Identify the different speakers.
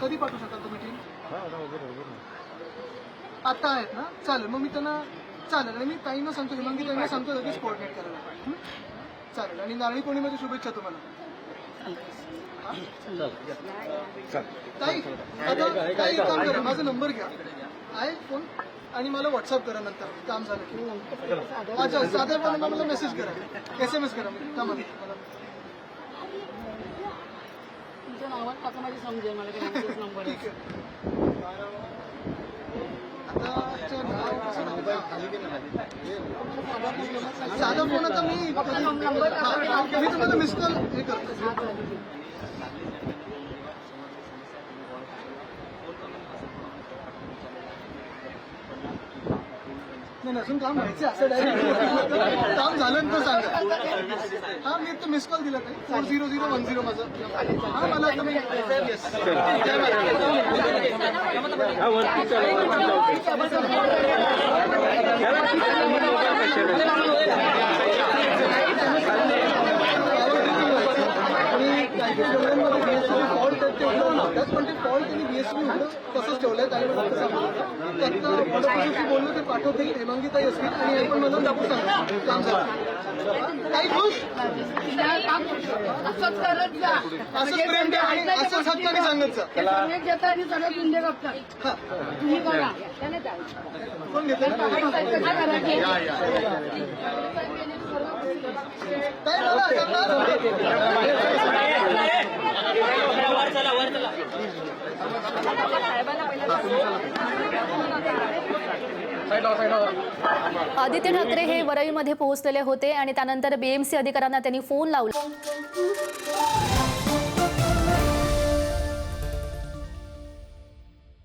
Speaker 1: कधी पाठवू शकाल तुम्ही टीम? आता आहेत ना? चालेल, मग मी त्यांना चालेल आणि मी ताईंना सांगतो, हेमांगी ताईंना सांगतो लगेच कोऑर्डिनेट करायला. चालेल. आणि नारळी पौर्णिमेची शुभेच्छा तुम्हाला. ताई आता ताई काम करा, माझा नंबर घ्या, आहे फोन, आणि मला व्हॉट्सअप करा नंतर काम झालं की. अच्छा, साधा फोन मला मेसेज करा, SMS करा कामाला.
Speaker 2: तुमच्या नावात टाका, माझी समजेल मला की नंबर.
Speaker 1: ठीक आहे. आता साधा फोन आता मी तुम्हाला मिस कॉल हे करतो. नाही, अजून काम व्हायचं असं डायरेक्ट काम झालं तर सांगा. हा, मी एक मिस कॉल दिला काही 40010 माझं. हा, मला आता मी फॉल्ट पण ते फॉल्ट त्यांनी BSV तसंच ठेवलंय. बोललो ते पाठवते हेमांगी ताई असतील आणि हे पण मला दाखवू सांगा काम झालं. काही खुश असंच प्रेम द्या आणि असंच हक्काने सांगत जा. कोण घेतलं
Speaker 3: आदित्य ठाकरे हे वरळीमध्ये पोहोचलेले होते आणि त्यानंतर BMC अधिकाऱ्यांना त्यांनी फोन लावला.